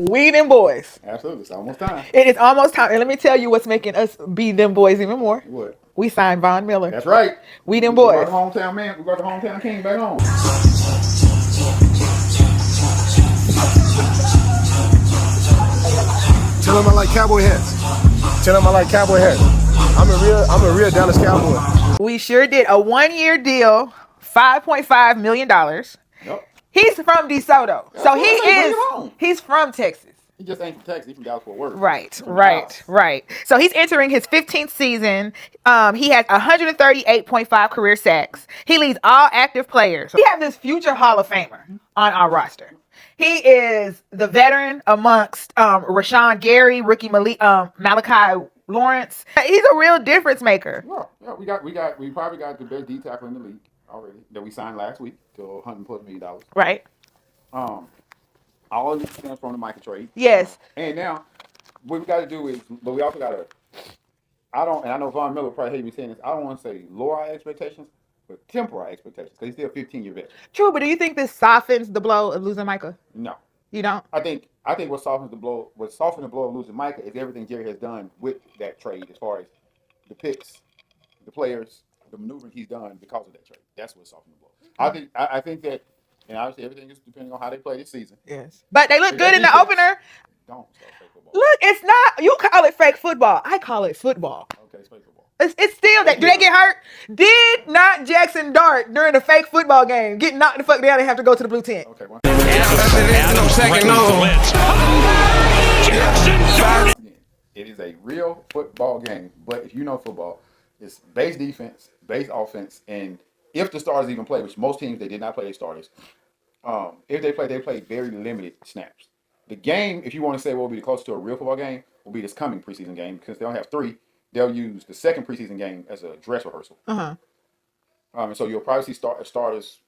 We them boys. Absolutely. It's almost time. It is almost time. And let me tell you what's making us be them boys even more. What? We signed Von Miller. That's right. We them We boys. brought the hometown man. We brought the hometown king back home. Tell them I like cowboy hats. Tell them I like cowboy hats. I'm a real Dallas Cowboy. We sure did. A 1-year deal, $5.5 million. Yep. He's from DeSoto. So he's from Texas. He just ain't from Texas. He's from Dallas Fort Worth. Right. So he's entering his 15th season. He has 138.5 career sacks. He leads all active players. We have this future Hall of Famer on our roster. He is the veteran amongst Rashawn Gary, rookie Malachi Lawrence. He's a real difference maker. Yeah, we probably got the best D tackle in the league already that we signed last week to $100+ million. Right. All of this stems from the Micah trade. Yes. And now, what we got to do is, but we also got to, I know Von Miller probably hate me saying this, I don't want to say lower our expectations, but temper our expectations, because he's still a 15-year vet. True, but do you think this softens the blow of losing Micah? No. You don't? I think what softens the blow of losing Micah is everything Jerry has done with that trade as far as the picks, the players, the maneuvering he's done because of that trade. That's what softened the blow. I think that, and obviously everything is depending on how they play this season. Yes. But they look good in the opener. Don't start fake football. Look, it's not, you call it fake football. I call it football. Okay, it's fake football. It's still that. Do they get hurt? Did not Jackson Dart during the fake football game get knocked the fuck down and have to go to the blue tent? Okay, one It is a real football game, but if you know football, it's base defense, base offense, and if the starters even play, which most teams they did not play their starters. If they play very limited snaps. The game, if you want to say what will be the closest to a real football game, will be this coming preseason game because they don't have 3. They'll use the second preseason game as a dress rehearsal. And so you'll probably see starters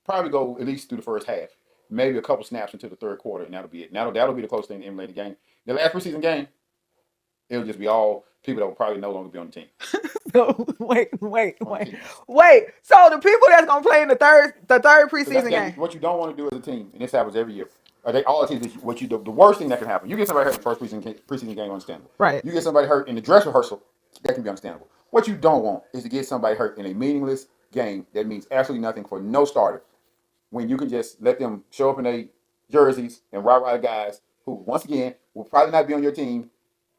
probably go at least through the first half, maybe a couple snaps into the third quarter, and that'll be it. That'll be the closest thing to emulate the game. The last preseason game, it'll just be all people that will probably no longer be on the team. So wait. So the people that's gonna play in the third preseason game. What you don't want to do as a team, and this happens every year. All the teams, the worst thing that can happen. You get somebody hurt in the first preseason game, understandable. Right. You get somebody hurt in the dress rehearsal, that can be understandable. What you don't want is to get somebody hurt in a meaningless game that means absolutely nothing for no starter. When you can just let them show up in their jerseys and ride guys who, once again, will probably not be on your team,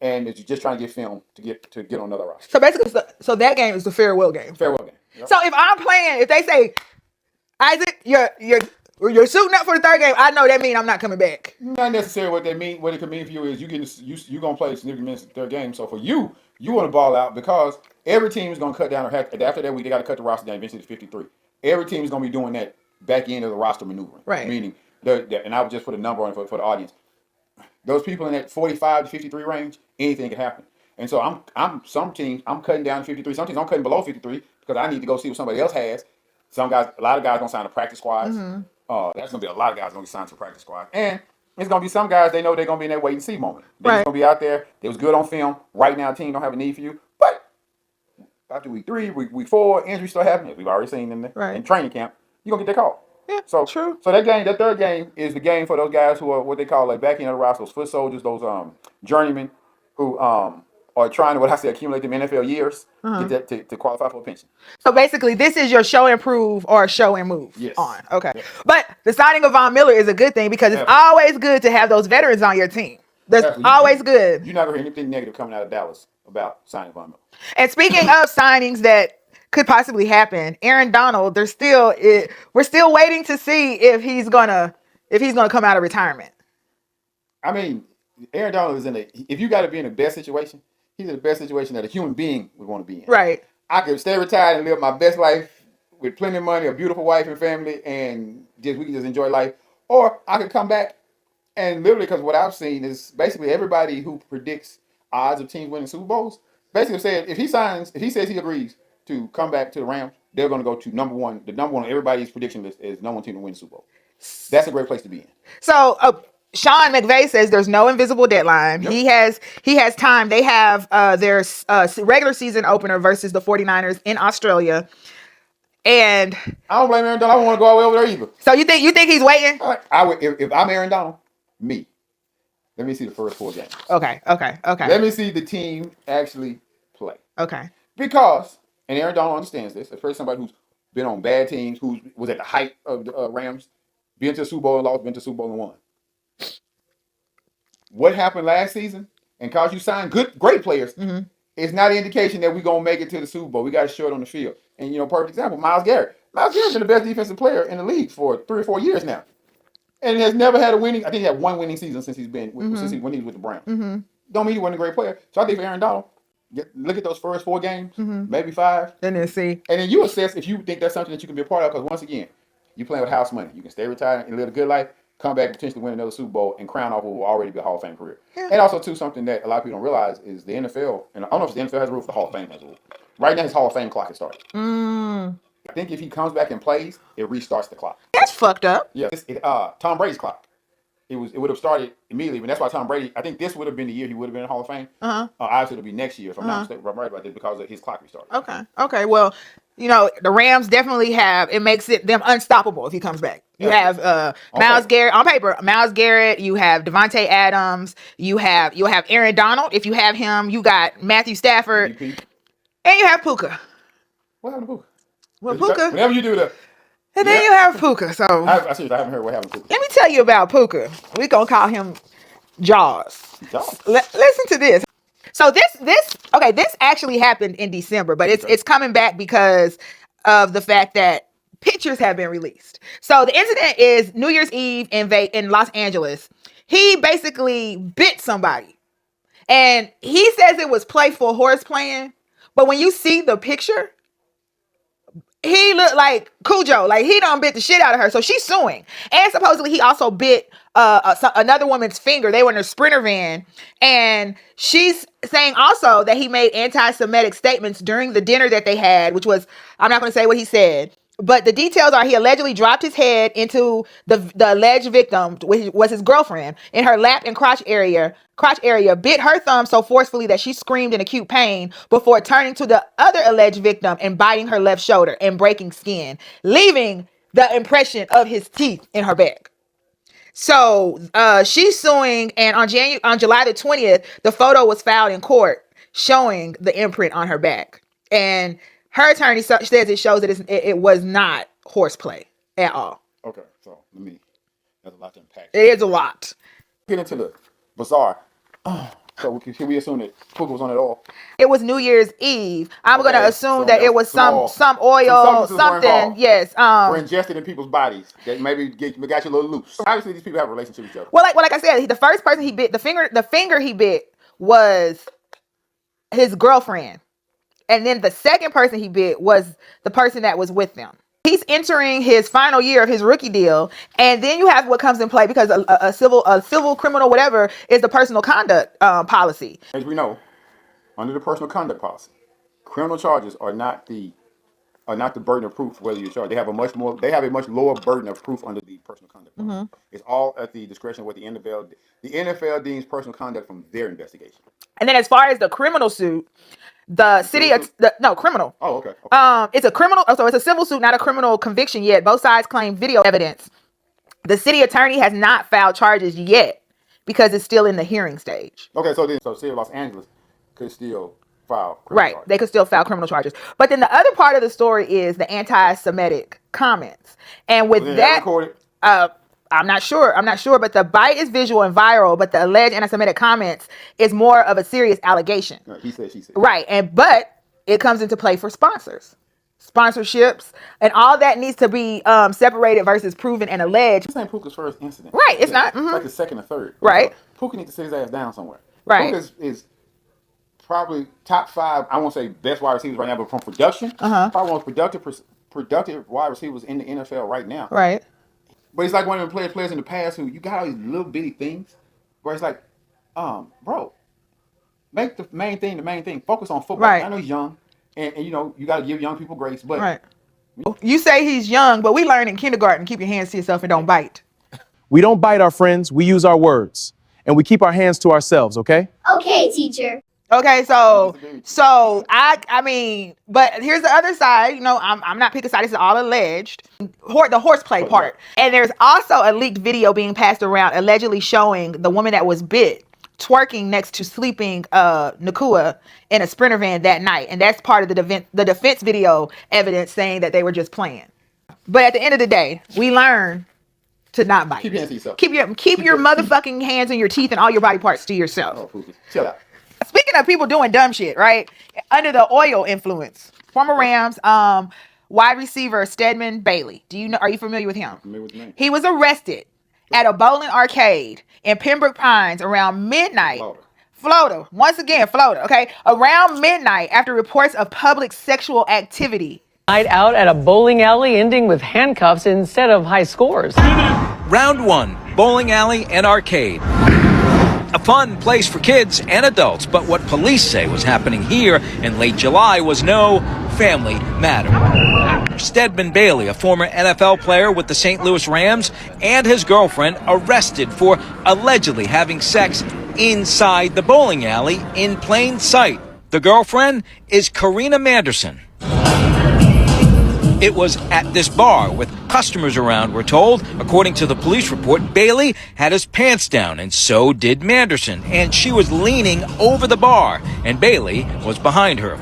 and you're just trying to get film to get on another roster. So basically, so that game is the farewell game. Farewell game. Yep. So if I'm playing, if they say, Isaac, you're suiting up for the third game, I know that means I'm not coming back. Not necessarily what that mean. What it could mean for you is you're gonna play significant minutes in the third game. So for you want to ball out because every team is gonna cut down. Or after that week, they got to cut the roster down eventually to 53. Every team is gonna be doing that back end of the roster maneuvering. Right. Meaning, and I would just put a number on it for the audience. Those people in that 45 to 53 range, anything can happen. And so some teams I'm cutting down to 53. Some teams I'm cutting below 53 because I need to go see what somebody else has. A lot of guys gonna sign to practice squads. That's gonna be a lot of guys gonna be signed to practice squads. And it's gonna be some guys they know they're gonna be in that wait and see moment. They're just gonna be out there. They was good on film. Right now, the team don't have a need for you. But after week 3, week 4, injuries still happening. We've already seen them in training camp. You're gonna get that call. Yeah, so true. So that third game is the game for those guys who are what they call like back end of the roster, those foot soldiers, those journeymen who are trying to accumulate them NFL years to qualify for a pension. So basically, this is your show and prove or show and move on. Okay. Yeah. But the signing of Von Miller is a good thing because it's always good to have those veterans on your team. That's always good. You're not going to hear anything negative coming out of Dallas about signing Von Miller. And speaking of signings that could possibly happen, Aaron Donald, we're still waiting to see if he's gonna come out of retirement. I mean, Aaron Donald is if you got to be in the best situation, he's in the best situation that a human being would want to be in. Right. I could stay retired and live my best life with plenty of money, a beautiful wife and family, and we can just enjoy life. Or I could come back and literally, because what I've seen is basically everybody who predicts odds of teams winning Super Bowls basically said if he says he agrees to come back to the Rams, they're going to go to number one. The number one on everybody's prediction list is number one team to win the Super Bowl. That's a great place to be in. So Sean McVay says there's no invisible deadline. Yep. He has time. They have their regular season opener versus the 49ers in Australia. And I don't blame Aaron Donald. I don't want to go all the way over there either. So you think he's waiting? I would if I'm Aaron Donald, me. Let me see the first 4 games. Okay. Let me see the team actually play. Okay. Because, and Aaron Donald understands this, especially somebody who's been on bad teams, who was at the height of the Rams, been to the Super Bowl and lost, been to the Super Bowl and won. What happened last season, and because you signed great players, it's not an indication that we're going to make it to the Super Bowl. We got to show it on the field. And, perfect example, Myles Garrett. Myles Garrett's been the best defensive player in the league for 3 or 4 years now. And has never had a winning, I think he had 1 winning season since when he was with the Browns. Don't mean he wasn't a great player. So I think for Aaron Donald, look at those first 4 games, maybe 5. And then see. And then you assess if you think that's something that you can be a part of. Because once again, you're playing with house money. You can stay retired and live a good life, come back, potentially win another Super Bowl, and crown off what will already be a Hall of Fame career. Yeah. And also, too, something that a lot of people don't realize is the NFL, and I don't know if the NFL has a rule, if the Hall of Fame has a rule. Right now, his Hall of Fame clock has started. I think if he comes back and plays, it restarts the clock. That's fucked up. Yeah, Tom Brady's clock. It would have started immediately, and that's why Tom Brady. I think this would have been the year he would have been in the Hall of Fame. Obviously, it'll be next year if I'm not mistaken. I'm right about this because of his clock restarted. Okay. Well, the Rams definitely have. It makes them unstoppable if he comes back. You have Myles Garrett on paper. Myles Garrett. You have Devontae Adams. You'll have Aaron Donald if you have him. You got Matthew Stafford, MVP. And you have Puka. What happened to Puka? Well, Puka. Whenever you do that. And then you have Puka. So I haven't heard what happened to Puka. Let me tell you about Puka. We're gonna call him Jaws. Listen to this. So this actually happened in December, but it's coming back because of the fact that pictures have been released. So the incident is New Year's Eve in Los Angeles. He basically bit somebody, and he says it was playful horse playing. But when you see the picture, he looked like Cujo, like he done bit the shit out of her. So she's suing. And supposedly he also bit another woman's finger. They were in a Sprinter van. And she's saying also that he made anti-Semitic statements during the dinner that they had, which was, I'm not going to say what he said. But the details are he allegedly dropped his head into the alleged victim, which was his girlfriend, in her lap and crotch area, bit her thumb so forcefully that she screamed in acute pain before turning to the other alleged victim and biting her left shoulder and breaking skin, leaving the impression of his teeth in her back. So she's suing, and on July the 20th, the photo was filed in court showing the imprint on her back. And her attorney says it shows that it was not horseplay at all. Okay, so that's a lot to unpack. It is a lot. Get into the bizarre. So can we assume that Puka was on it all? It was New Year's Eve. I'm going to assume that it was some oil, something. Yes. Were ingested in people's bodies that maybe got you a little loose. Obviously, these people have a relationship with each other. Well, like I said, the first person he bit, the finger he bit was his girlfriend. And then the second person he bit was the person that was with them. He's entering his final year of his rookie deal. And then you have what comes in play because a civil criminal, whatever, is the personal conduct policy. As we know, under the personal conduct policy, criminal charges are not the burden of proof whether you're charged. They have a much lower burden of proof under the personal conduct policy. It's all at the discretion of what the NFL deems personal conduct from their investigation. And then as far as the criminal suit, criminal. Oh, okay. It's a criminal. So it's a civil suit, not a criminal conviction yet. Both sides claim video evidence. The city attorney has not filed charges yet because it's still in the hearing stage. Okay, so city of Los Angeles could still file criminal charges. They could still file criminal charges. But then the other part of the story is the anti-Semitic comments. And with that, I'm not sure, but the bite is visual and viral, but the alleged anti-Semitic comments is more of a serious allegation. He said, she said. Right, but it comes into play for sponsorships, and all that needs to be separated versus proven and alleged. This ain't Puka's first incident. Right, it's not. It's like the second or third. Right. So Puka needs to sit his ass down somewhere. Right. Puka is probably top 5, I won't say best wide receivers right now, but from production, probably one of the productive wide receivers in the NFL right now. Right. But it's like one of the players in the past who you got all these little bitty things where it's like, bro, make the main thing the main thing. Focus on football. Right. I know he's young, and you got to give young people grace. But right. You say he's young, but we learn in kindergarten, keep your hands to yourself and don't bite. We don't bite our friends. We use our words, and we keep our hands to ourselves. Okay? Okay, teacher. Okay, I mean, but here's the other side. You know, I'm not picking a side. This is all alleged. The horseplay part, and there's also a leaked video being passed around, allegedly showing the woman that was bit twerking next to sleeping Nacua in a Sprinter van that night, and that's part of the defense video evidence saying that they were just playing. But at the end of the day, we learn to not bite. Keep your hands to yourself. Keep your motherfucking hands and your teeth and all your body parts to yourself. Oh, Puka, chill out. Speaking of people doing dumb shit, right? Under the oil influence, former Rams wide receiver Stedman Bailey. Are you familiar with him? Familiar with the name. He was arrested at a bowling arcade in Pembroke Pines around midnight. Florida. Once again, Florida. Okay, around midnight after reports of public sexual activity. Night out at a bowling alley, ending with handcuffs instead of high scores. Round 1, bowling alley and arcade. A fun place for kids and adults, but what police say was happening here in late July was no family matter. Stedman Bailey, a former NFL player with the St. Louis Rams, and his girlfriend arrested for allegedly having sex inside the bowling alley in plain sight. The girlfriend is Karina Manderson. It was at this bar with customers around, we're told. According to the police report, Bailey had his pants down, and so did Manderson. And she was leaning over the bar, and Bailey was behind her.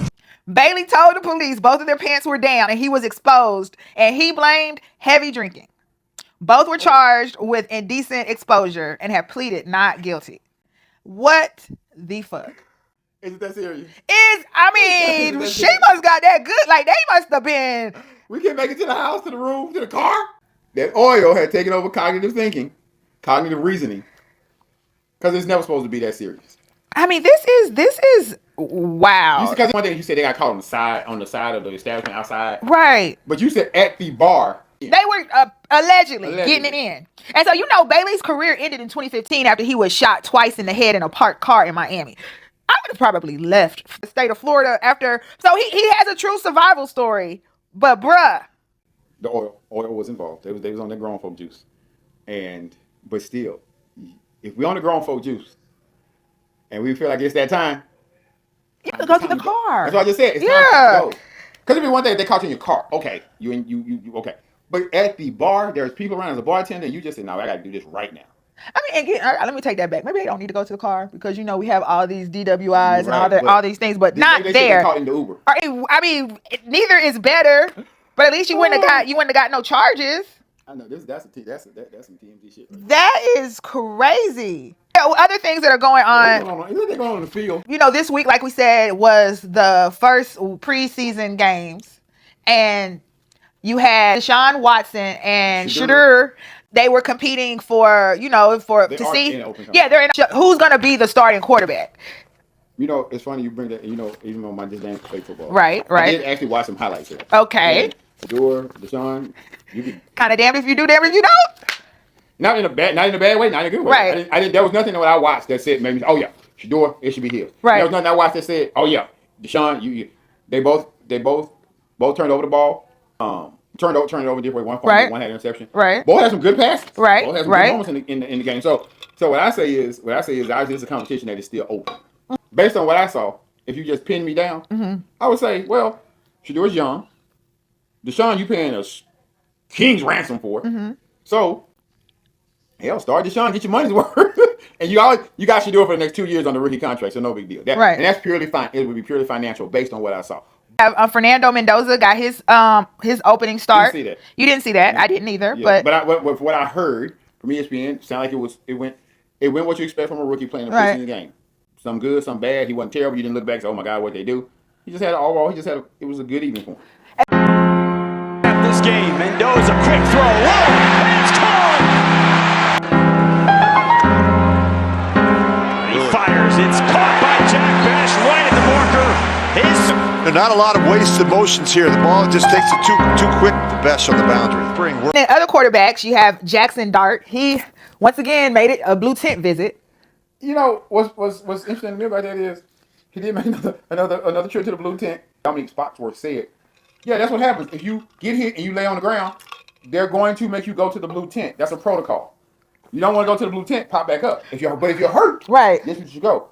Bailey told the police both of their pants were down, and he was exposed, and he blamed heavy drinking. Both were charged with indecent exposure and have pleaded not guilty. What the fuck? Is it that serious? She must got that good. Like, they must have been... We can't make it to the house, to the room, to the car. That oil had taken over cognitive thinking, cognitive reasoning, because it's never supposed to be that serious. I mean, this is wow. Because one day you said they got caught on the side of the establishment outside, right? But you said at the bar. They were allegedly getting it in. And so, Bailey's career ended in 2015 after he was shot twice in the head in a parked car in Miami. I would have probably left the state of Florida after. So he has a true survival story. But bruh, the oil was involved. They was on their grown folk juice, but still, if we on the grown folk juice, and we feel like it's that time, you have to go to the car. That's what I just said. It's time to go. Because it'd be one thing if they caught you in your car. Okay, you okay. But at the bar, there's people around as a bartender, and you just say, "No, I got to do this right now." Let me take that back. Maybe they don't need to go to the car because we have all these DWIs and all these things, but not they there. Caught in the Uber. Neither is better. But at least you wouldn't have got no charges. I know that's some TMZ shit. Right? That is crazy. Other things that are going on. They're going on the field. This week, like we said, was the first preseason games, and you had Deshaun Watson and Shedeur. They were competing for to see. They're in. Who's going to be the starting quarterback? It's funny you bring that. Even though my just didn't play football. Right. I did actually watch some highlights of it. Okay. Deshaun, you could kind of damned if you do, damned if you don't. Not in a bad way, not in a good way. Right. I didn't. There was nothing that I watched that said maybe, oh yeah, Shedeur, it should be his. Right. There was nothing I watched that said, oh yeah, Deshaun, they both turned over the ball. Turned it over different way. One had an interception. Right. Both had some good passes. Right. Both had some good moments in the game. So what I say is it's a competition that is still open. Based on what I saw, if you just pin me down, I would say, well, Shedeur's young. Deshaun, you paying a king's ransom for. So, hell, start Deshaun, get your money's worth. And you got Shedeur for the next 2 years on the rookie contract, so no big deal. And that's purely fine. It would be purely financial based on what I saw. Fernando Mendoza got his opening start. Didn't see that. You didn't see that. I didn't either. Yeah. But what I heard from ESPN, it sounded like it went what you expect from a rookie playing a preseason game. Some good, some bad. He wasn't terrible. You didn't look back and say, oh my God, what they do. He just had it was a good evening for him. This game, Mendoza, quick throw, it's caught! He fires, it's caught by Jack Bash right at the marker. Not a lot of wasted motions here. The ball just takes it too quick for Bash on the boundary. And other quarterbacks, you have Jackson Dart. He once again made it a blue tent visit. What's interesting to me about that is he did make another trip to the blue tent. Dominique Spotsworth said, yeah, that's what happens. If you get hit and you lay on the ground, they're going to make you go to the blue tent. That's a protocol. You don't want to go to the blue tent, pop back up. But if you're hurt, right, this is where you go.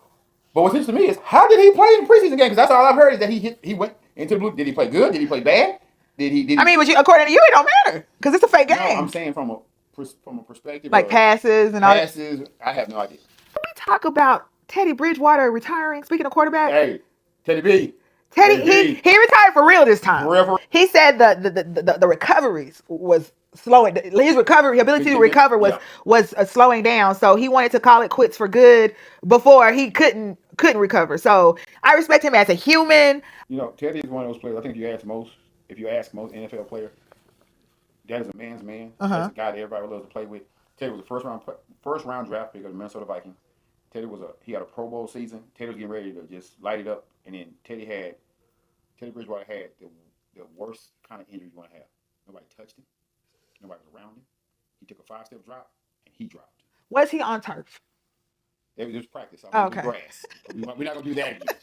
But what's interesting to me is how did he play in the preseason game? Because that's all I've heard is that he went into the blue. Did he play good? Did he play bad? Did he? I mean, but according to you, it don't matter because it's a fake game. No, I'm saying from a perspective like of passes and all that. passes. I have no idea. Can we talk about Teddy Bridgewater retiring? Speaking of quarterback, Hey, Teddy B. Teddy he retired for real this time. Forever. He said the recoveries was slowing. His ability to recover was slowing down. So he wanted to call it quits for good before he couldn't recover. So I respect him as a human. You know, Teddy is one of those players. I think if you ask most NFL players, that is a man's man. That's a guy that everybody loves to play with. Teddy was the first round draft pick of the Minnesota Vikings. Teddy had a Pro Bowl season. Teddy was getting ready to just light it up, and then Teddy Bridgewater had the worst kind of injury you want to have. Nobody touched him. Nobody was around him. He took a 5-step drop, and he dropped. Was he on turf? It was practice. Okay. Grass. We're not gonna do that again.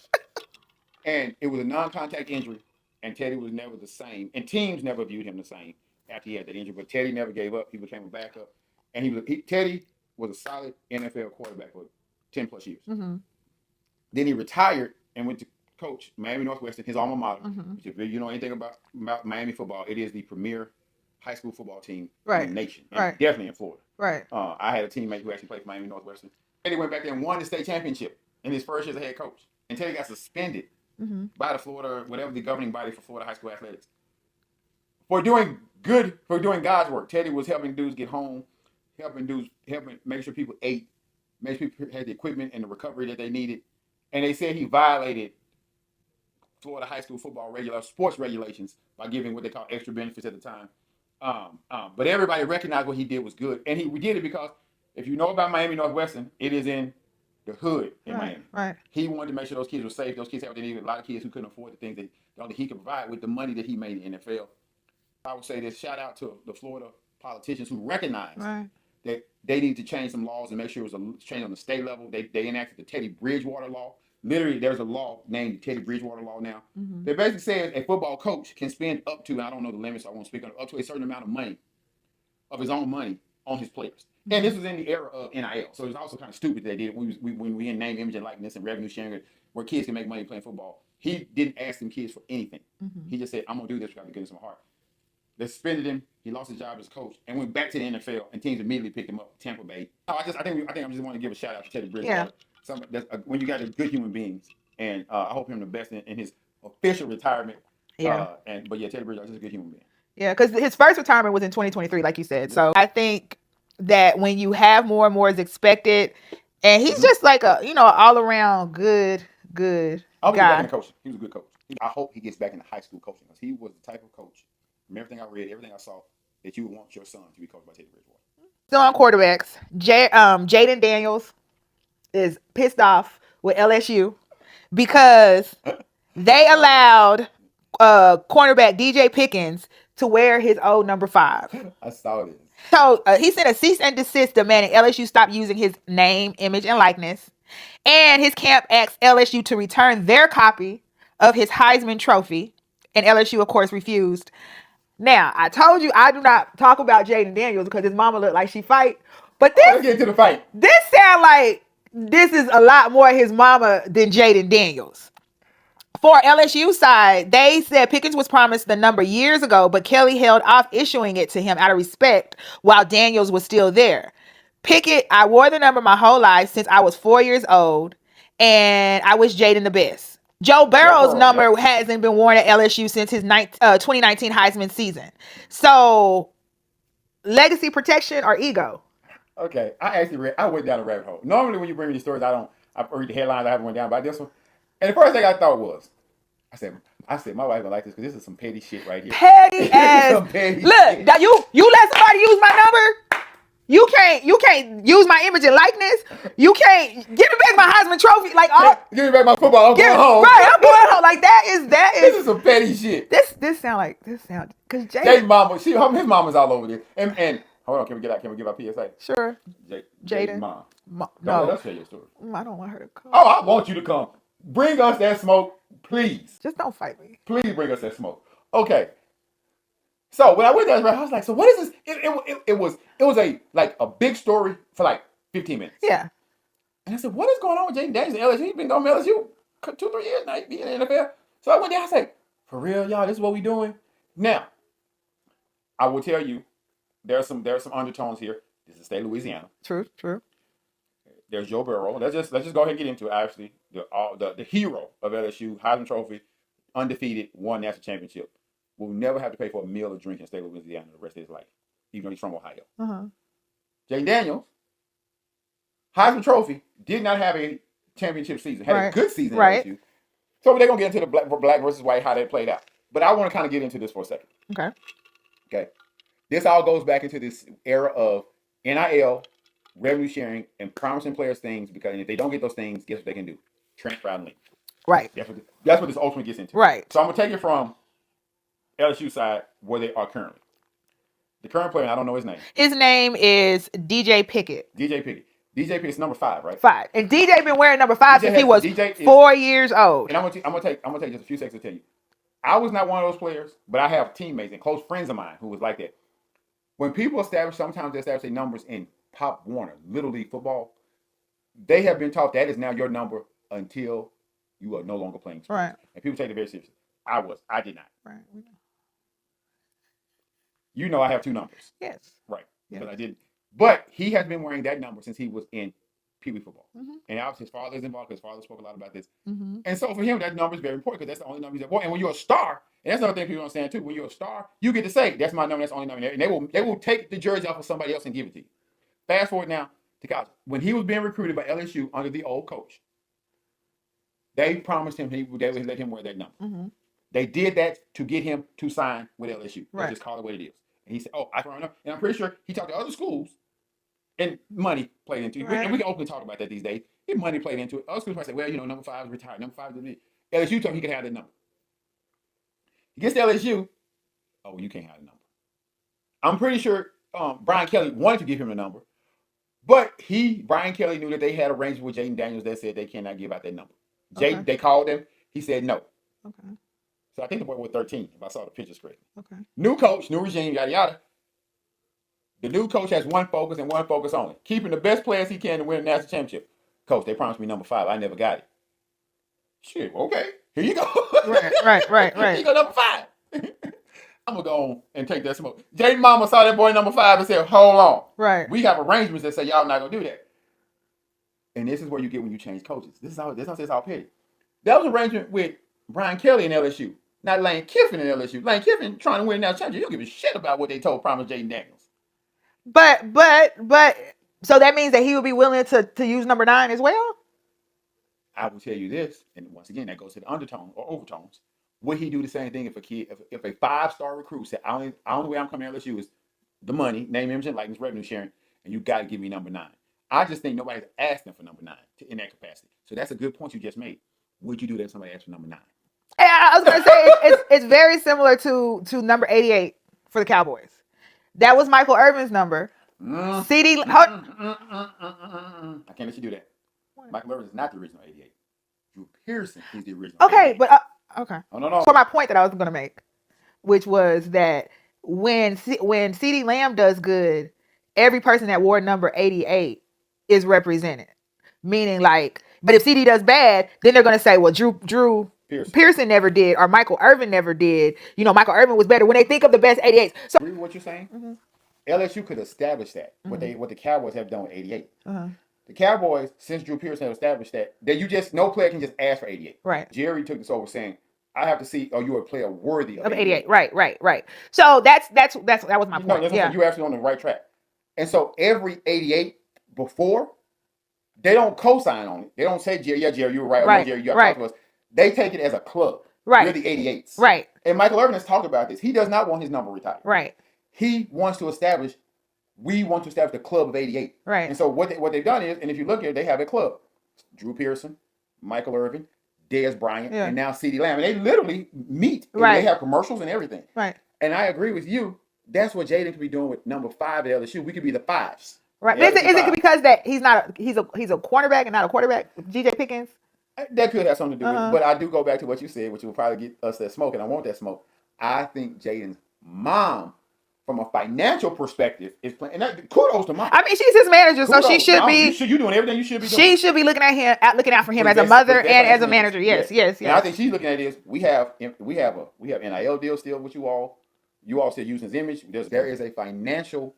And it was a non-contact injury, and Teddy was never the same. And teams never viewed him the same after he had that injury. But Teddy never gave up. He became a backup, and Teddy was a solid NFL quarterback for 10 plus years. Mm-hmm. Then he retired and went to coach Miami Northwestern, his alma mater. Which if you know anything about Miami football, it is the premier high school football team in the nation, and definitely in Florida. Right. I had a teammate who actually played for Miami Northwestern. Teddy went back there and won the state championship in his first year as a head coach. And Teddy got suspended by the whatever the governing body for Florida high school athletics, for doing God's work. Teddy was helping dudes get home, helping make sure people ate, make sure people had the equipment and the recovery that they needed. And they said he violated Florida high school football sports regulations by giving what they call extra benefits at the time. But everybody recognized what he did was good, and he did it because if you know about Miami Northwestern, it is in the hood in Miami. Right. He wanted to make sure those kids were safe. Those kids had what they needed. A lot of kids who couldn't afford the things that only he could provide with the money that he made in the NFL. I would say this: shout out to the Florida politicians who recognized that they need to change some laws and make sure it was a change on the state level. They enacted the Teddy Bridgewater law. Literally, there's a law named Teddy Bridgewater law now. That basically says a football coach can spend up to, I don't know the limits, so I won't speak on it, up to a certain amount of money, of his own money, on his players. And this was in the era of NIL, so it's also kind of stupid that they did it when we in name, image, and likeness and revenue sharing, where kids can make money playing football. He didn't ask them kids for anything. He just said, "I'm gonna do this because of goodness of my heart." They suspended him. He lost his job as coach and went back to the NFL. And teams immediately picked him up. Tampa Bay. I think I just want to give a shout out to Teddy Bridgewater. When you got good human beings, and I hope him the best in his official retirement. Teddy Bridgewater is a good human being. Yeah, because his first retirement was in 2023, like you said. So I think that when you have more and more is expected, and he's just like a all around good guy. I'll get back in coaching. He was a good coach. I hope he gets back into high school coaching because he was the type of coach. From everything I read, everything I saw, that you would want your son to be coached by Teddy Bridgewater. Still on quarterbacks, Jaden Daniels is pissed off with LSU because they allowed cornerback DJ Pickens to wear his old number 5. I saw this. So he sent a cease and desist demanding LSU stop using his name, image, and likeness. And his camp asked LSU to return their copy of his Heisman Trophy. And LSU, of course, refused. Now, I told you I do not talk about Jaden Daniels because his mama looked like she fight. But let's get into the fight. This sound like this is a lot more his mama than Jaden Daniels. For LSU side, they said Pickens was promised the number years ago, but Kelly held off issuing it to him out of respect while Daniels was still there. Pickett, I wore the number my whole life since I was 4 years old, and I wish Jaden the best. Joe Burrow's number hasn't been worn at LSU since his 2019 Heisman season. So, legacy protection or ego? Okay, I went down a rabbit hole. Normally, when you bring me these stories, I read the headlines. I haven't went down by this one. And the first thing I thought was, I said, my wife would like this because this is some petty shit right here. Petty ass. Look, shit. You let somebody use my number? You can't use my image and likeness. You can't give me back my Heisman Trophy. Give me back my football. I'm going home. Right, I'm going home. Like that is. This is some petty shit. This sound because Jaden's mama. His mama's all over this. And hold on, can we give out PSA? Sure. Jaden's mom. No. Don't let us tell your story. I don't want her to come. Oh, I want you to come. Bring us that smoke, please. Just don't fight me. Please bring us that smoke. Okay. So when I went there, I was like, so what is this? It was a big story for like 15 minutes. Yeah. And I said, what is going on with Jaden Daniels at LSU? He's been going to LSU 2-3 years now. He's been in the NFL. So I went there. I said, for real, y'all, this is what we doing? Now, I will tell you, there are some undertones here. This is the state of Louisiana. True. There's Joe Burrow. Let's just go ahead and get into it. Actually, the hero of LSU, Heisman Trophy, undefeated, won national championship, will never have to pay for a meal or drink in the state of Louisiana the rest of his life, even though he's from Ohio. Jaden Daniels, Heisman Trophy, did not have a championship season. Had a good season at LSU. So they're gonna get into the black versus white, how that played out. But I want to kind of get into this for a second. Okay. This all goes back into this era of NIL, revenue sharing, and promising players things, because if they don't get those things, guess what they can do? Transfer out and leave. Right. That's what this ultimately gets into. Right. So I'm gonna take it from LSU side where they are currently. The current player, I don't know his name. His name is DJ Pickett. DJ Pickett's number 5, right? 5. And DJ been wearing number 5 since he was 4 years old. And I'm gonna take just a few seconds to tell you. I was not one of those players, but I have teammates and close friends of mine who was like that. When people sometimes they establish their numbers in Pop Warner, Little League football, they have been taught that is now your number until you are no longer playing sports. Right. And people take it very seriously. I did not. Right. You know I have 2 numbers. Yes. Right. Yeah. Because I didn't. But he has been wearing that number since he was in Pee Wee football. And obviously his father is involved because his father spoke a lot about this. And so for him, that number is very important because that's the only number he's at. And when you're a star, and that's another thing people don't understand too, when you're a star, you get to say, that's my number, that's the only number. And they will take the jersey off of somebody else and give it to you. Fast forward now to college. When he was being recruited by LSU under the old coach, they promised him they would let him wear that number. They did that to get him to sign with LSU. Right. They just call it what it is. And he said, oh, I can remember. And I'm pretty sure he talked to other schools, and money played into it. Right. And we can openly talk about that these days. If money played into it, other schools might say, well, number 5 is retired. Number 5 is me. LSU told him he could have that number. He gets to LSU. Oh, you can't have the number. I'm pretty sure Brian Kelly wanted to give him the number, but Brian Kelly knew that they had arrangement with Jaden Daniels that said they cannot give out that number. They called him. He said no. Okay. So I think the boy was 13, if I saw the pictures correct. Okay. New coach, new regime, yada yada. The new coach has one focus and one focus only: keeping the best players he can to win a national championship. Coach, they promised me number 5. I never got it. Shit, okay. Here you go. Right. Here you go, number 5. I'm going to go on and take that smoke. Jaden Mama saw that boy number 5 and said, hold on. Right. We have arrangements that say y'all not going to do that. And this is where you get when you change coaches. This is how petty. That was an arrangement with Brian Kelly in LSU, not Lane Kiffin in LSU. Lane Kiffin trying to win that championship. You don't give a shit about what they promised Jaden Daniels. But so that means that he would be willing to use number 9 as well? I will tell you this, and once again, that goes to the undertone or overtones. Would he do the same thing if a 5-star recruit said, only way I'm coming to LSU is the money, name, image, and likeness, revenue sharing, and you got to give me number 9? I just think nobody's asking for number 9 in that capacity. So that's a good point you just made. Would you do that if somebody asked for number 9? I was going to say it's very similar to number 88 for the Cowboys. That was Michael Irvin's number. CD. I can't let you do that. Michael Irvin is not the original 88. Drew Pearson is the original. Okay, 88. but okay. Oh, no. For my point that I was going to make, which was that when CeeDee Lamb does good, every person that wore number 88 is represented. Meaning, but if CD does bad, then they're going to say, well, Drew Pearson never did, or Michael Irvin never did. Michael Irvin was better when they think of the best 88s. So, agree with what you're saying? Mm-hmm. LSU could establish that. Mm-hmm. What the Cowboys have done with 88. Uh-huh. The Cowboys, since Drew Pearson have established that no player can just ask for 88. Right. Jerry took this over saying, I have to see, you're a player worthy of 88. Right. So that was my point. No, you're actually on the right track. And so every 88 before, they don't co-sign on it. They don't say, Jerry, you were right. Right. Jerry, you have to us. They take it as a club. Right. You're the 88s. Right. And Michael Irvin has talked about this. He does not want his number retired. Right. He wants to establish, the club of 88. Right. And so what they've done is, and if you look here, they have a club. Drew Pearson, Michael Irvin, Dez Bryant, and now CeeDee Lamb. And they literally meet. Right. They have commercials and everything. Right. And I agree with you. That's what Jaden could be doing with number 5 at LSU. We could be the 5s. Right. Is it because that he's a cornerback and not a quarterback, DJ Pickens? That could have something to do with it. But I do go back to what you said, which will probably get us that smoke, and I want that smoke. I think Jaden's mom from a financial perspective, is playing. And that, kudos to Mama. I mean, she's his manager, so she should be. You doing everything you should be doing. She should be looking out for him as a mother and as a manager. Yes. And I think she's looking at it is we have NIL deal still with you all. You all still using his image. There is a financial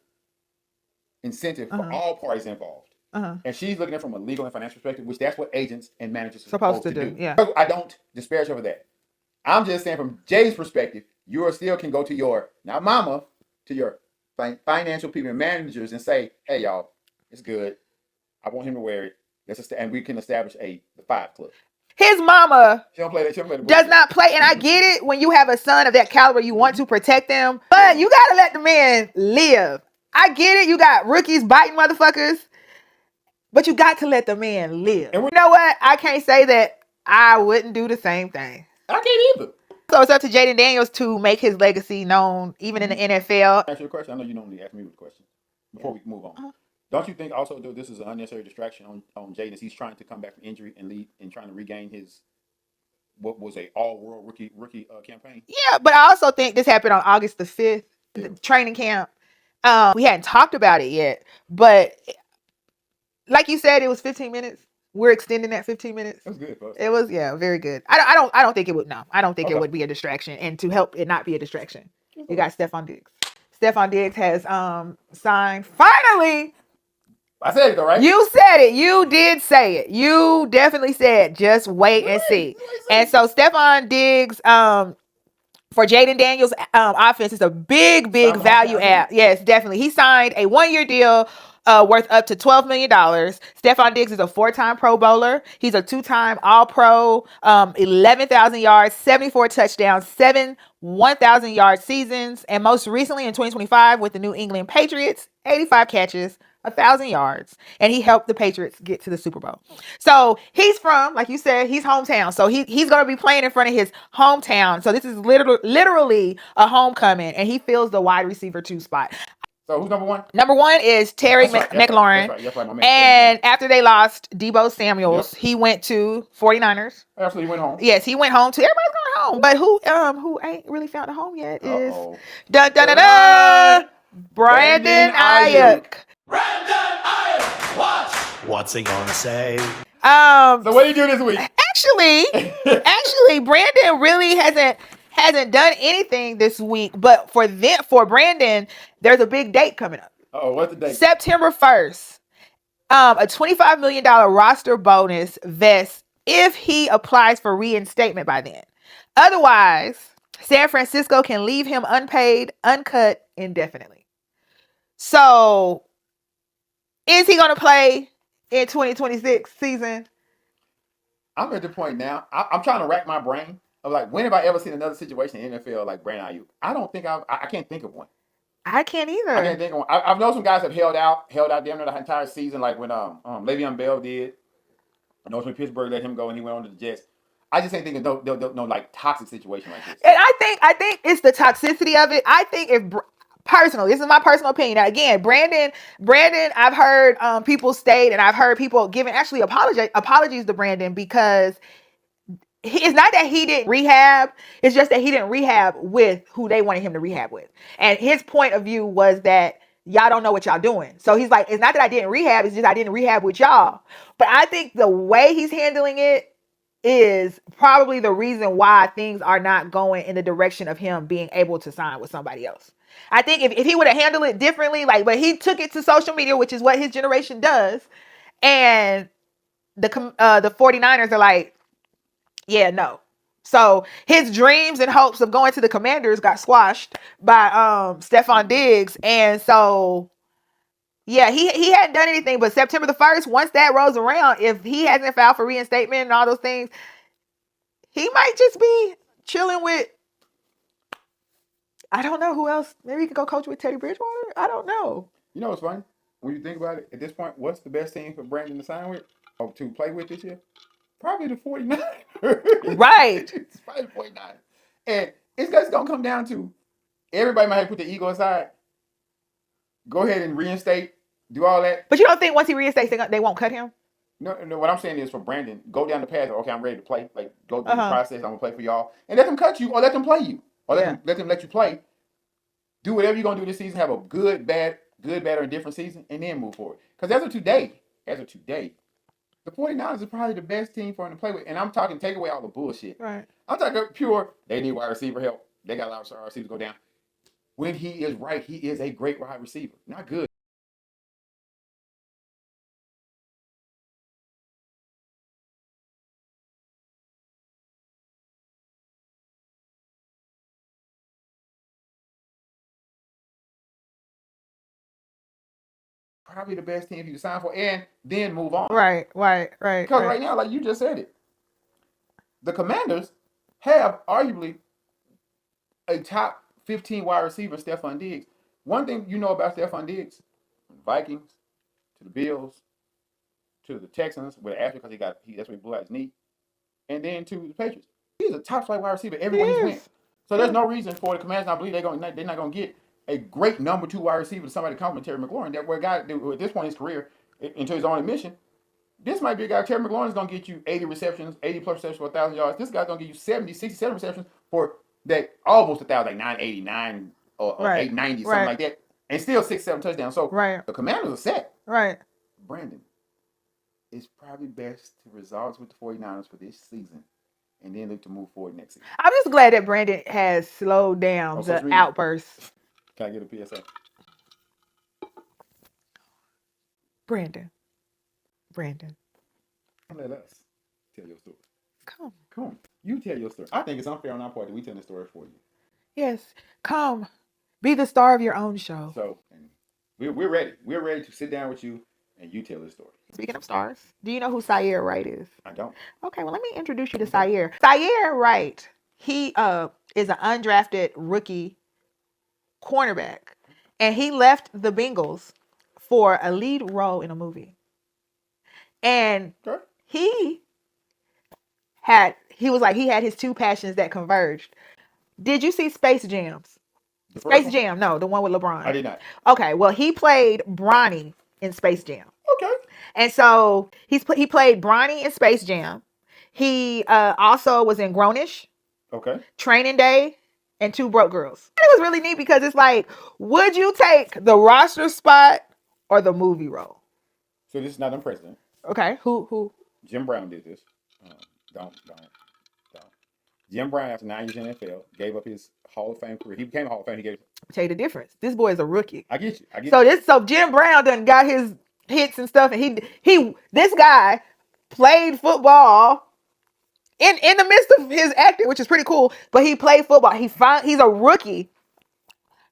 incentive for all parties involved. And she's looking at it from a legal and financial perspective, which that's what agents and managers are supposed to do. Yeah. I don't disparage over that. I'm just saying from Jay's perspective, you still can go to your, not mama, to your financial people and managers and say, hey, y'all, it's good. I want him to wear it. And we can establish the 5 club. His mama She don't play that. She don't play does not play. And I get it. When you have a son of that caliber, you want to protect them. But you got to let the man live. I get it. You got rookies biting motherfuckers. But you got to let the man live. And you know what? I can't say that I wouldn't do the same thing. I can't either. So it's up to Jaden Daniels to make his legacy known, even in the NFL. Ask you a question. I know you normally ask me a question before we move on. Don't you think also that this is an unnecessary distraction on Jaden as he's trying to come back from injury and lead and trying to regain his what was a all-world rookie campaign? Yeah, but I also think this happened on August the 5th, the training camp. We hadn't talked about it yet, but like you said, it was 15 minutes. We're extending that 15 minutes. That was good, folks. It was, very good. I don't think it would. No, I don't think it would be a distraction. And to help it not be a distraction, you got Stephon Diggs. Stephon Diggs has signed finally. I said it though, right? You said it. You did say it. You definitely said, just wait and see. And so Stephon Diggs, for Jaden Daniels' offense, is a big value add. Yes, definitely. He signed a 1-year deal worth up to $12 million. Stephon Diggs is a 4-time Pro Bowler. He's a 2-time All-Pro, 11,000 yards, 74 touchdowns, 7 1,000-yard seasons, and most recently in 2025 with the New England Patriots, 85 catches, 1,000 yards, and he helped the Patriots get to the Super Bowl. So he's from, like you said, he's hometown. So he's going to be playing in front of his hometown. So this is literally a homecoming, and he fills the wide receiver 2 spot. So who's number 1? Number 1 is Terry McLaurin. That's right, my man. And after they lost Deebo Samuels, he went to 49ers. Absolutely went home. Yes, he went home too. Everybody's going home. But who ain't really found a home yet is Brandon Ayuk. What's he gonna say? So what did he do this week? Actually, Brandon really hasn't done anything this week. But for Brandon, there's a big date coming up. Oh, what's the date? September 1st. A $25 million roster bonus vests if he applies for reinstatement by then. Otherwise, San Francisco can leave him unpaid, uncut indefinitely. So, is he going to play in 2026 season? I'm at the point now. I'm trying to rack my brain of like, when have I ever seen another situation in the NFL like Brandon Ayuk? I don't think I can't think of one. I can't either. I can't think of one. I've known some guys have held out damn near the entire season, like when Le'Veon Bell did. I know when Pittsburgh let him go and he went on to the Jets. I just ain't thinking no like toxic situation like this. And I think it's the toxicity of it. I think personally, this is my personal opinion. Now, again, Brandon, I've heard people state, and I've heard people giving actually apologies to Brandon because it's not that he didn't rehab. It's just that he didn't rehab with who they wanted him to rehab with. And his point of view was that y'all don't know what y'all doing. So he's like, it's not that I didn't rehab. It's just I didn't rehab with y'all. But I think the way he's handling it is probably the reason why things are not going in the direction of him being able to sign with somebody else. I think if he would have handled it differently, but he took it to social media, which is what his generation does. And the 49ers are like, yeah, no. So his dreams and hopes of going to the Commanders got squashed by Stephon Diggs. And so, yeah, he hadn't done anything. But September the 1st, once that rolls around, if he hasn't filed for reinstatement and all those things, he might just be chilling with, I don't know who else. Maybe he could go coach with Teddy Bridgewater. I don't know. You know what's funny? When you think about it, at this point, what's the best team for Brandon to sign with or to play with this year? Probably the 49ers. Right. It's probably the 49ers. And it's just going to come down to everybody might have to put their ego aside. Go ahead and reinstate. Do all that. But you don't think once he reinstates, they won't cut him? No, what I'm saying is for Brandon, go down the path. Okay, I'm ready to play. Like, go through the process. I'm going to play for y'all. And let them cut you or let them play you. Or let them let you play. Do whatever you're gonna do this season. Have a good, bad, or indifferent season, and then move forward. Because as of today, the 49ers are probably the best team for him to play with. And I'm talking take away all the bullshit. Right. I'm talking pure. They need wide receiver help. They got a lot of wide receivers go down. When he is right, he is a great wide receiver. Not good. Probably the best team for you to sign for, and then move on. Right. Because right now, like you just said it, the Commanders have arguably a top 15 wide receiver, Stephon Diggs. One thing you know about Stephon Diggs, Vikings, to the Bills, to the Texans, with Ashley because that's where he blew out his knee, and then to the Patriots. He's a top flight wide receiver everywhere he's went. So there's no reason for the Commanders. I believe they're not going to get a great number 2 wide receiver to somebody compliment Terry McLaurin. That where a guy at this point in his career, until his own admission, this might be a guy. Terry McLaurin is going to get you 80 receptions, 80 plus receptions for 1,000 yards. This guy's going to give you 70, 67 receptions for that almost 1,000, like 989 or 890, something like that, and still 6-7 touchdowns. So the Commanders are set. Right. Brandon, it's probably best to resolve with the 49ers for this season and then look to move forward next season. I'm just glad that Brandon has slowed down the outbursts. Can I get a PSA? Brandon. Let us tell your story. Come. You tell your story. I think it's unfair on our part that we tell the story for you. Yes. Come. Be the star of your own show. So, we're ready. We're ready to sit down with you and you tell the story. Speaking of stars, do you know who Syer Wright is? I don't. Okay, well, let me introduce you to Syer. Syer Wright, he is an undrafted rookie cornerback, and he left the Bengals for a lead role in a movie. And he had his 2 passions that converged. Did you see Space Jams? Space Jam, no, the one with LeBron. I did not. Okay, well, he played Bronny in Space Jam. Okay. And so he played Bronny in Space Jam. He also was in Grownish. Okay. Training Day, and 2 Broke Girls. It was really neat because it's like, would you take the roster spot or the movie role? So this is not unprecedented. Okay, who? Jim Brown did this. Don't. Jim Brown, after 9 years in the NFL, gave up his Hall of Fame career. He became a Hall of Fame. I'll tell you the difference. This boy is a rookie. I get you. So Jim Brown done got his hits and stuff, and this guy played football in the midst of his acting, which is pretty cool. But he played football. He's a rookie,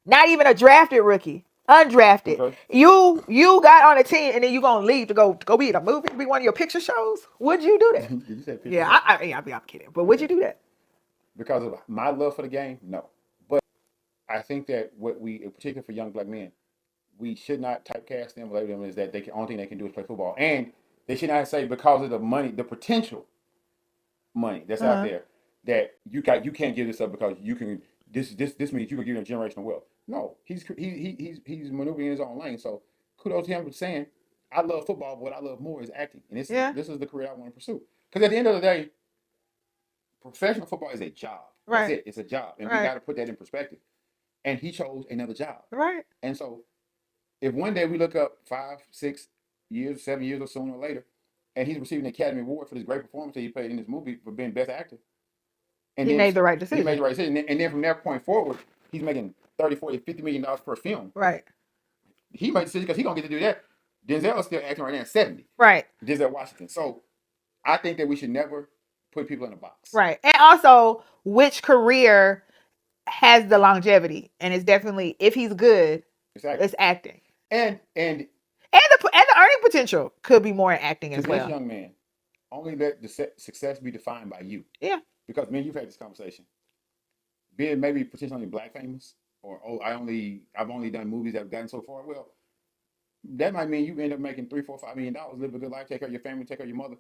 not even a drafted rookie, undrafted. Okay. You got on a team, and then you gonna leave to go be in a movie, to be one of your picture shows. Would you do that? Did you say picture? Yeah, I'm kidding. But would you do that? Because of my love for the game, no. But I think that particularly for young black men, we should not typecast them, label them as that the only thing they can do is play football, and they should not say because of the money, the potential money that's out there, that you can't give this up because you can. This means you can give them generational wealth. No, he's maneuvering in his own lane. So kudos to him for saying, I love football, but what I love more is acting, and this is the career I want to pursue. Because at the end of the day, professional football is a job. Right. That's it. It's a job, and we got to put that in perspective. And he chose another job. Right. And so, if one day we look up 5, 6 years, 7 years, or sooner or later, and he's receiving an Academy Award for this great performance that he played in this movie for being Best Actor, and he made the right decision. He made the right decision, and then from that point forward, he's making $30, $40, $50 million per film. Right. He made the decision because he's gonna get to do that. Denzel is still acting right now at 70. Right. Denzel Washington. So, I think that we should never put people in a box. Right. And also, which career has the longevity? And it's definitely, if he's good, it's acting. And the earning potential could be more in acting as well. This young man, only let the success be defined by you. Yeah. Because you've had this conversation. Being maybe potentially black famous, or I've only done movies that have gotten so far. Well, that might mean you end up making $3, $4, $5 million, live a good life, take care of your family, take care of your mother.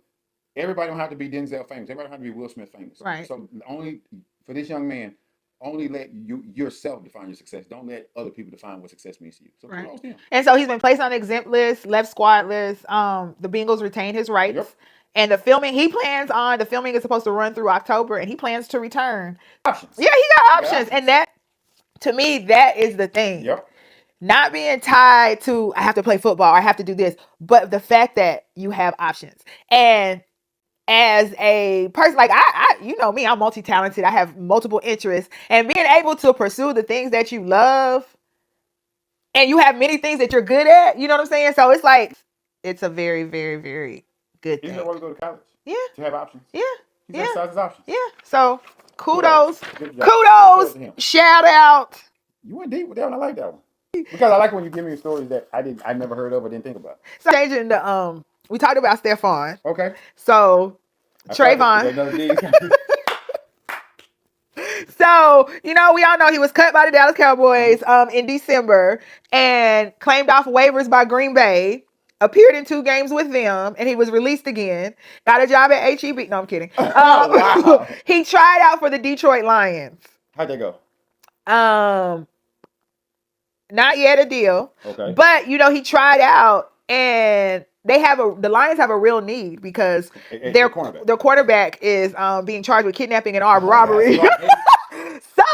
Everybody don't have to be Denzel famous. Everybody don't have to be Will Smith famous. Right. So only for this young man, only let yourself define your success. Don't let other people define what success means to you. So right. And so he's been placed on the exempt list, left squad list. The Bengals retained his rights. Yep. And the filming is supposed to run through October, and he plans to return. Options. Yeah, he got options. And that To me, that is the thing. Yep. Not being tied to I have to play football, I have to do this, but the fact that you have options. And as a person, like I you know me, I'm multi-talented. I have multiple interests, and being able to pursue the things that you love, and you have many things that you're good at. You know what I'm saying? So it's like it's a very, very, very good He thing. didn't want to go to college. Yeah. To have options. Yeah. He's Yeah. exercised his options. Yeah. So kudos. Good job. Kudos. Good to him. Shout out. You went deep with that one. I like that one. Because I like when you give me stories that I never heard of or didn't think about. So changing the we talked about Stephon. Okay. So Trayvon. Another dig. So, you know, we all know he was cut by the Dallas Cowboys in December and claimed off waivers by Green Bay, appeared in 2 games with them, and he was released again. Got a job at HEB. No, I'm kidding. Wow. He tried out for the Detroit Lions. How'd that go? Not yet a deal. Okay. But, you know, he tried out, and the Lions have a real need because their quarterback is being charged with kidnapping and armed robbery.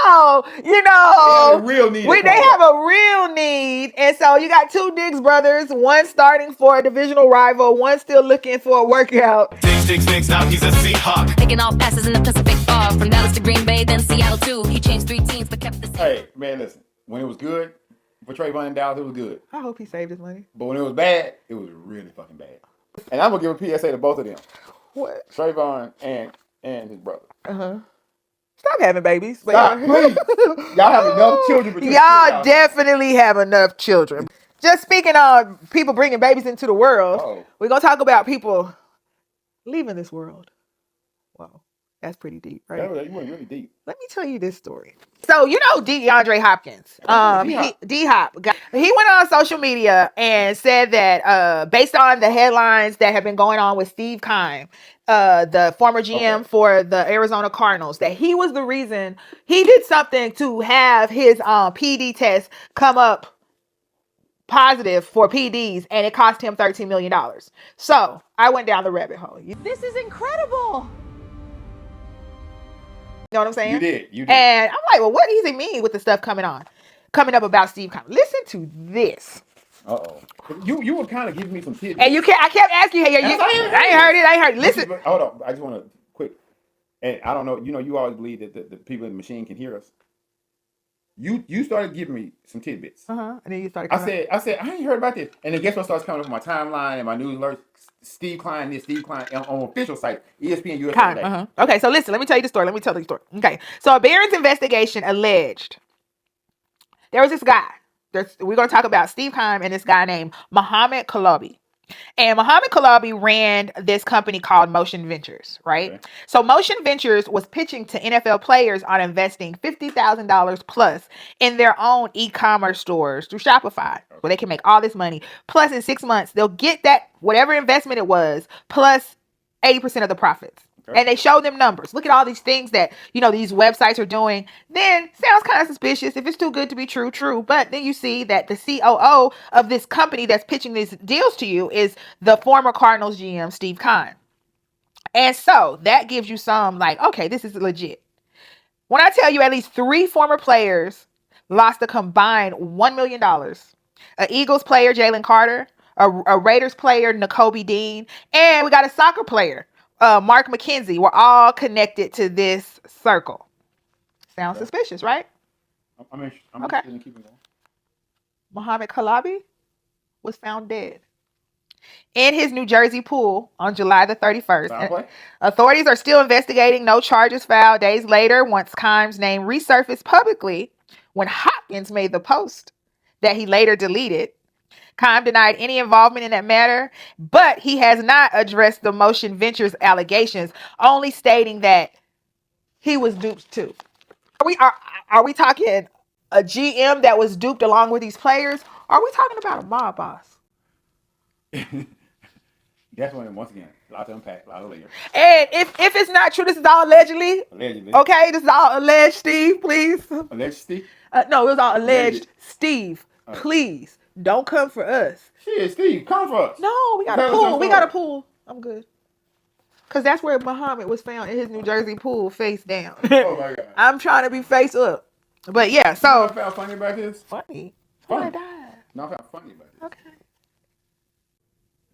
So, you know, they have a real need. And so you got 2 Diggs brothers, one starting for a divisional rival, one still looking for a workout. Diggs, now he's a Seahawk. Picking off passes in the Pacific Far. From Dallas to Green Bay, then Seattle too. He changed 3 teams but kept the same. Hey, man, listen. When it was good, for Trayvon and Dallas, it was good. I hope he saved his money. But when it was bad, it was really fucking bad. And I'm going to give a PSA to both of them. What? Trayvon and his brother. Uh-huh. Stop having babies. Stop, please. Y'all have enough children. Y'all definitely have enough children. Just speaking of people bringing babies into the world, we're going to talk about people leaving this world. Wow. That's pretty deep, right? You went really deep. Let me tell you this story. So, you know DeAndre Hopkins. D-Hop. He went on social media and said that based on the headlines that have been going on with Steve Keim, the former GM for the Arizona Cardinals, that he was the reason he did something to have his PD test come up positive for PDs, and it cost him $13 million. So, I went down the rabbit hole. This is incredible. You know what I'm saying? You did. And I'm like, well, what does he mean with the stuff coming up about Steve Keim? Listen to this. You were kind of giving me some tips. And I kept asking, I ain't heard it. Listen. Hold on. I just want to quick. And I don't know. You know, you always believe that the people in the machine can hear us. You started giving me some tidbits. And then you started. I said I ain't heard about this. And then guess what starts coming up on my timeline and my news alerts? Steve Keim on official site, ESPN USA Today. Okay, so listen, let me tell you the story. Okay, so a Barron's investigation alleged there was this guy. We're going to talk about Steve Keim and this guy named Mohamed Kalabi. And Mohamed Kalabi ran this company called Motion Ventures, right? Okay. So Motion Ventures was pitching to NFL players on investing $50,000 plus in their own e-commerce stores through Shopify, where they can make all this money. Plus, in 6 months, they'll get that, whatever investment it was, plus 80% of the profits. Okay. And they show them numbers. Look at all these things that, you know, these websites are doing. Then sounds kind of suspicious. If it's too good to be true. But then you see that the COO of this company that's pitching these deals to you is the former Cardinals GM, Steve Keim. And so that gives you some like, okay, this is legit. When I tell you at least 3 former players lost a combined $1 million, an Eagles player, Jalen Carter, a Raiders player, Nakobe Dean, and we got a soccer player, Mark McKenzie, were all connected to this circle. Sounds suspicious, right? I'm interested in keeping going. Mohamed Kalabi was found dead in his New Jersey pool on July the 31st. Authorities are still investigating. No charges filed. Days later, once Keim's name resurfaced publicly, when Hopkins made the post that he later deleted, Keim denied any involvement in that matter, but he has not addressed the Motion Ventures allegations, only stating that he was duped too. Are we talking a GM that was duped along with these players? Are we talking about a mob boss? Definitely, once again, a lot to unpack, a lot of layers. And if it's not true, this is all allegedly. Allegedly. Okay, this is all alleged, Steve, please. Alleged Steve? No, it was all alleged. Steve, please. Don't come for us. Shit, Steve, come for us. No, we got a pool. We got a pool. I'm good. Because that's where Muhammad was found in his New Jersey pool, face down. Oh, my God. I'm trying to be face up. But yeah, You know so what I found funny about this? funny. Funny. Somebody died. No, I found funny about this. Okay.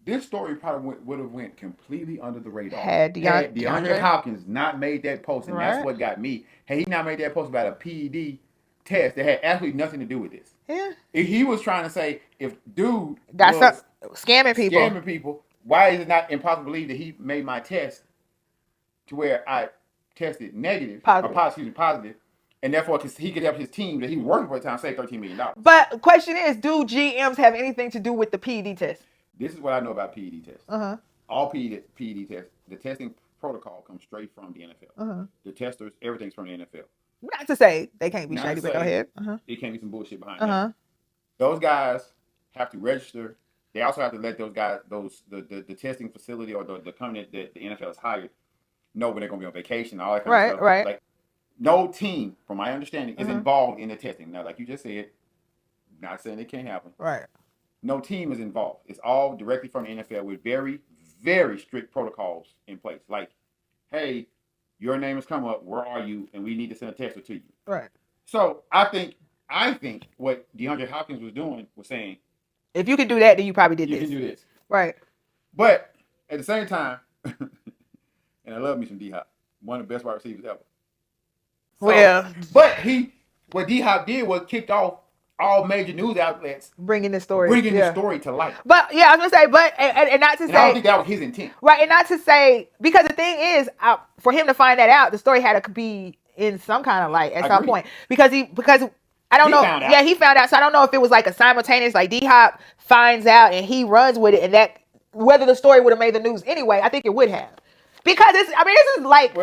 This story probably would have went completely under the radar. Had DeAndre DeAndre Hopkins not made that post, and Right. that's what got me. Had he not made that post about a PED test that had absolutely nothing to do with this. Yeah. If he was trying to say if dude Got was some scamming people. why is it not impossible to believe that he made my test to where I tested negative, positive, and therefore he could help his team that he was working for at the time save $13 million. But the question is, do GMs have anything to do with the PED test? This is what I know about PED tests. All PED tests, the testing protocol comes straight from the NFL. The testers, everything's from the NFL. Not to say they can't be Not shady, to but go say ahead. It can't be some bullshit behind that. Those guys have to register. They also have to let those guys, the testing facility or the company that the NFL has hired, know when they're going to be on vacation, all that kind of stuff. Right. Like, no team, from my understanding, is involved in the testing. Now, like you just said, not saying it can't happen. Right. No team is involved. It's all directly from the NFL with very, very strict protocols in place. Like, hey, your name has come up. Where are you? And we need to send a tester to you. Right. So I think what DeAndre Hopkins was doing was saying, if you can do that, then you probably did this. You can do this. Right. But at the same time, and I love me some D-Hop, one of the best wide receivers ever. So, well, but what D-Hop did was kicked off all major news outlets bringing the story to light. But yeah, I was gonna say, but and not to and say, I don't think that was his intent, right? And not to say, because the thing is, for him to find that out, the story had to be in some kind of light at some point because I don't know. Yeah, he found out. So I don't know if it was like a simultaneous, like D-Hop finds out and he runs with it, and that whether the story would have made the news anyway. I think it would have, because this is like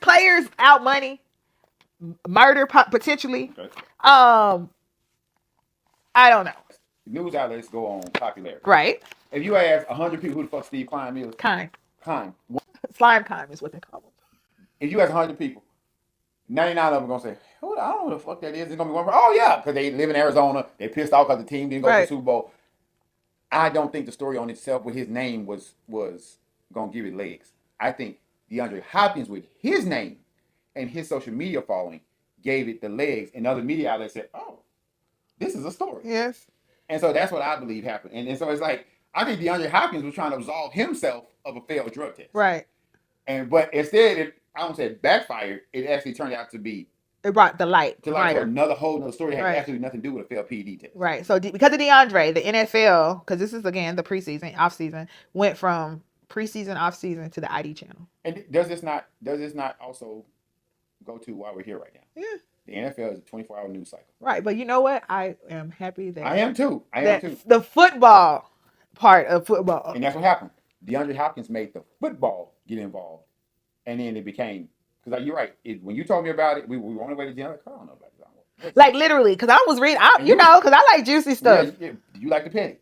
players out money, murder potentially. Okay. I don't know. News outlets go on popularity. Right. If you ask 100 people who the fuck Steve Klein is, Kime. Slime Kime is what they call him. If you ask 100 people, 99 of them are going to say, I don't know what the fuck that is. It's going to be one, oh yeah, because they live in Arizona. They pissed off because the team didn't go to the Super Bowl. I don't think the story on itself with his name was going to give it legs. I think DeAndre Hopkins with his name and his social media following gave it the legs, and other media outlets said, oh, this is a story. Yes. And so that's what I believe happened. And so it's like, I think DeAndre Hopkins was trying to absolve himself of a failed drug test. Right. But instead, I don't say it backfired. It actually turned out to be. It brought the light. To another whole story that had absolutely nothing to do with a failed PED test. Right. So because of DeAndre, the NFL, because this is again the preseason, off season, went from preseason, off season to the ID channel. And does this not also go to why we're here right now? Yeah. The NFL is a 24-hour news cycle. Right, but you know what? I am happy that I am too. The football part of football, and that's what happened. DeAndre Hopkins made the football get involved, and then it became, because you're right. When you told me about it, we were on the way to DeAndre. I don't know about this. Like literally, because I was reading, because I like juicy stuff. Yeah, you like the petty,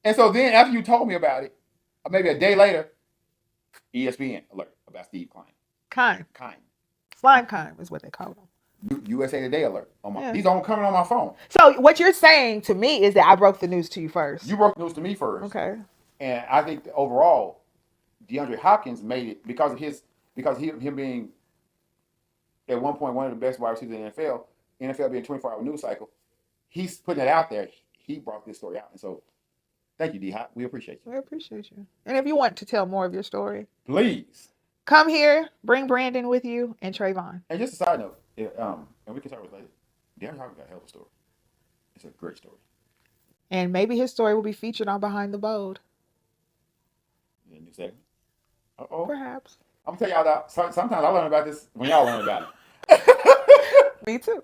and so then after you told me about it, maybe a day later, ESPN alert about Steve Klein. Slime Kime is what they call him. USA Today alert on my. These are coming on my phone. So what you're saying to me is that I broke the news to you first. You broke the news to me first. Okay. And I think that overall, DeAndre Hopkins made it because of him being at one point one of the best wide receivers in the NFL. NFL being a 24-hour news cycle, he's putting it out there. He brought this story out, and so thank you, D-Hop. We appreciate you. We appreciate you. And if you want to tell more of your story, please come here. Bring Brandon with you and Trayvon. And just a side note. And we can talk about it later. DeAndre Hopkins got a hell of a story. It's a great story. And maybe his story will be featured on Behind the Bold. In a new segment? Uh-oh. Perhaps. I'm going to tell y'all that sometimes I learn about this when y'all learn about it. Me too.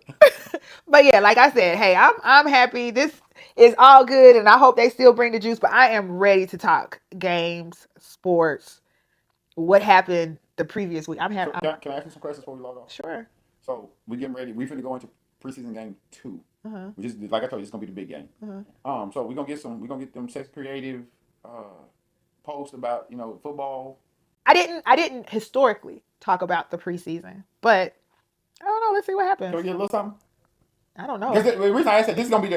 But yeah, like I said, hey, I'm happy. This is all good, and I hope they still bring the juice, but I am ready to talk games, sports, what happened the previous week. Can I ask you some questions before we log off? Sure. So we getting ready. We finna go into preseason game 2, which is, like I told you, it's gonna be the big game. So we're gonna get them sex creative posts about football. I didn't historically talk about the preseason, but I don't know. Let's see what happens. Can we get a little something? I don't know. The reason I said this is gonna be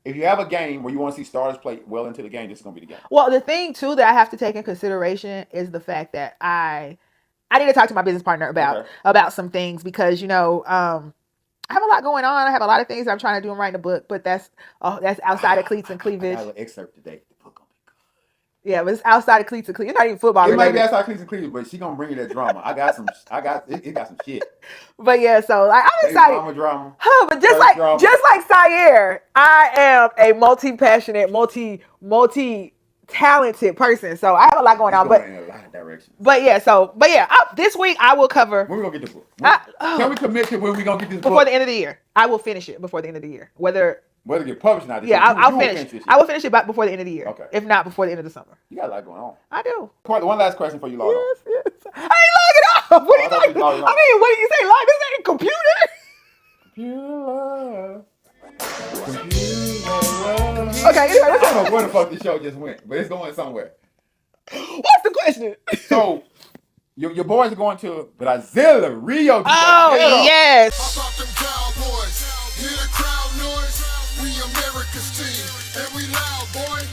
if you have a game where you want to see starters play well into the game, this is gonna be the game. Well, the thing too that I have to take in consideration is the fact that I need to talk to my business partner about some things because I have a lot going on. I have a lot of things I'm trying to do. I'm writing a book, but that's outside of Cleats and Cleavage. I got a little excerpt today. The book gonna be good. Yeah, but it's outside of Cleats and Cleavage. It's not even football It might be related. outside Cleats and Cleveland, but she gonna bring you that drama. It got some shit. But yeah, so like I'm excited. Drama. Huh, but just like Syer, I am a multi-passionate, multi-talented person. So I have a lot going on. Going in a lot of directions. But yeah, this week I will cover. When we gonna get the book? Can we commit to when we gonna get this before book? the end of the year? I will finish it before the end of the year. Whether it get published now. I'll finish. I will finish it before the end of the year. Okay. If not before the end of the summer. You got a lot going on. I do. One last question for you, Lord. Yes. I ain't logging off. What are you talking about? I mean, what do you say? Log? This ain't a computer. Okay, anyway, I don't know where the fuck this show just went, but it's going somewhere. What's the question? So, your boys are going to Brazil, Rio de Janeiro. Oh, yes. How about them Cowboys? Hear the crowd noise? We America's team, and we loud, boy.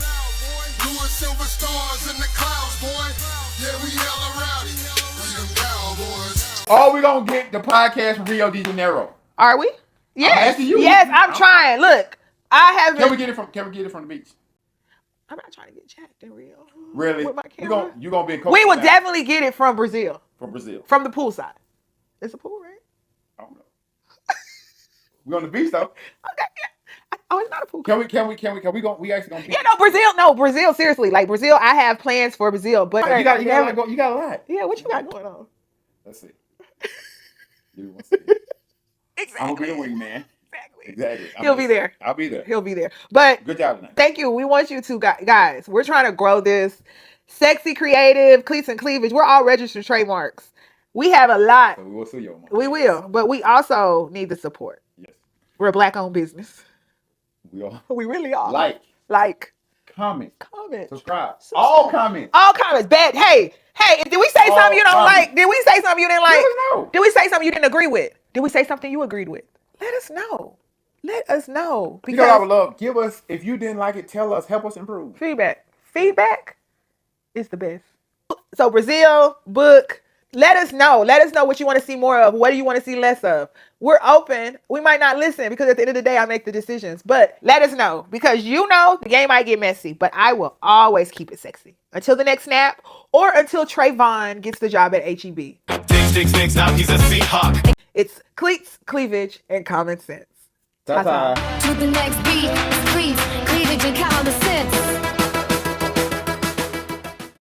Blue and silver stars in the clouds, boy. Yeah, we hella rowdy. We them Cowboys. Oh, we gonna get the podcast from Rio de Janeiro. Are we? Yes. I'm asking you. Yes, I'm trying. Look, I haven't. Can we get it from the beach? I'm not trying to get jacked in Rio. Really? With my camera. You gonna be in Costa We will now. definitely get it from Brazil. From Brazil. From the pool side. It's a pool, right? I don't know. We on the beach though. Okay. Yeah. Oh, it's not a pool. Can we we actually gonna be? Yeah, Brazil, seriously. Like Brazil, I have plans for Brazil, but you got a lot. Yeah, what you got going on? Let's see. Give me 1 second. Exactly. I'm gonna be the wingman. Exactly. He'll be there. I'll be there. He'll be there. But good job tonight. Thank you. We want you to guys. We're trying to grow this sexy, creative, Cleats and Cleavage. We're all registered trademarks. We have a lot. So we will see you. We will, but we also need the support. Yes. We're a black-owned business. We are. We really are. Like. Comment. Subscribe. All comments. Bad. Hey. Did we say something you don't like? Did we say something you didn't like? No. Did we say something you didn't agree with? Did we say something you agreed with? Let us know. Let us know. Because I would love. Give us, if you didn't like it, tell us. Help us improve. Feedback is the best. So Brazil, book. Let us know. Let us know what you want to see more of. What do you want to see less of? We're open. We might not listen because at the end of the day, I make the decisions. But let us know because the game might get messy. But I will always keep it sexy until the next snap or until Trayvon gets the job at HEB. Six, now he's a Seahawk. It's Cleats, Cleavage, and Common Sense. Ta-ta. To the next beat, Cleats, Cleavage, and Common Sense.